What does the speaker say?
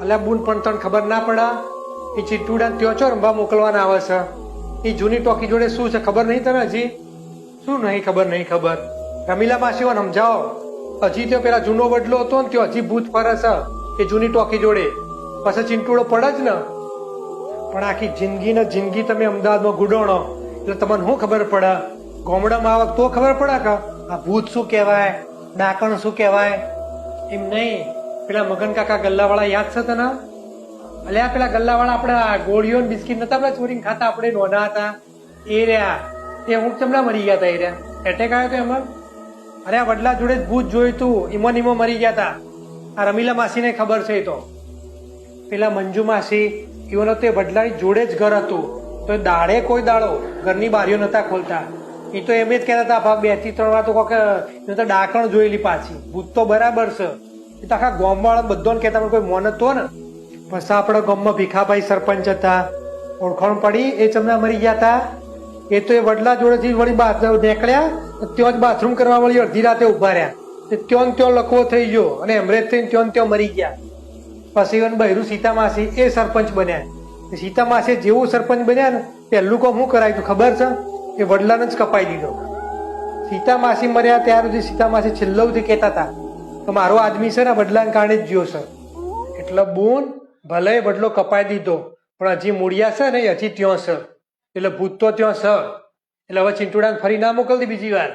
અલ્યા બુન પણ તને ખબર ના પડે એ ચીટુડા ત્યો છો રંભા મોકલવાના આવે છે એ જૂની ટોકી જોડે શું છે ખબર નહીં તને હજી શું નહીં ખબર રમીલા માસીઓને સમજાવો હજી તો પેલા જૂનો વડલો હતો ને ત્યાં હજી ભૂત ફરે છે એ જૂની ટોકી જોડે પછી ચીંટુડો પડે જ ને પણ આખી જિંદગી તમે અમદાવાદમાં ગુડોણો એટલે તમને શું ખબર પડે ગામડામાં આવે તો ખબર પડે કે આ ભૂત શું કહેવાય ડાકણ શું કહેવાય એમ નહીં પેલા મગન કાકા ગલ્લાવાળા યાદ છે તને અલ્યા પેલા ગલ્લાવાળા આપણે ગોળીઓ બિસ્કીટ નતા આપણે ચોરીને ખાતા આપણે નોના હતા એ રહ્યા એ હું ચમડા મરી ગયા હતા એ રહ્યા એટેક આવ્યો તો એમાં અરે આ વડલા જોડે જ ભૂત જોયું તું ઈમો મરી ગયા હતા આ રમીલા માસીને ખબર છે એ તો પેલા મંજુ માસી એઓનો તે વડલાની જોડે જ ઘર હતું તો દાડે કોઈ દાડો ઘરની બારીઓ નતા ખોલતા એ તો એમ જ કહેતા હતા 2 થી 3 વાર તો કોક તો ડાકણ જોયેલી પાછી ભૂત તો બરાબર છે એ તો આખા ગામવાળા બધાને કહેતા પણ કોઈ મોન હતો ને પછી આપણા ગામમાં ભીખાભાઈ સરપંચ હતા ઓળખાણ પડી એ ચમના મરી ગયા હતા એ તો એ વડલા જોડેથી વળી નીકળ્યા ત્યાં જ બાથરૂમ કરવા વળી અડધી રાતે ઉભા રહ્યા ત્યાં લખવો થઈ ગયો અને એમરેજ થઈને ત્યાં મરી ગયા પછી એને બહેરું સીતા માસી એ સરપંચ બન્યા સીતા માસી જેવું સરપંચ બન્યા ને પહેલું કામ શું કરાયું ખબર છે એ વડલાને જ કપાઈ દીધો સીતા માસી મર્યા ત્યાર સુધી સીતા માસી છેલ્લવથી કહેતા હતા કે મારો આદમી છે ને વડલાને કારણે જ જ્યો છે એટલે બોન ભલે વડલો કપાઈ દીધો પણ હજી મૂળિયા છે ને એ હજી ત્યાં છે એટલે ભૂત તો ત્યાં છે એટલે હવે ચીંટુડાને ફરી ના મોકલતી બીજી વાર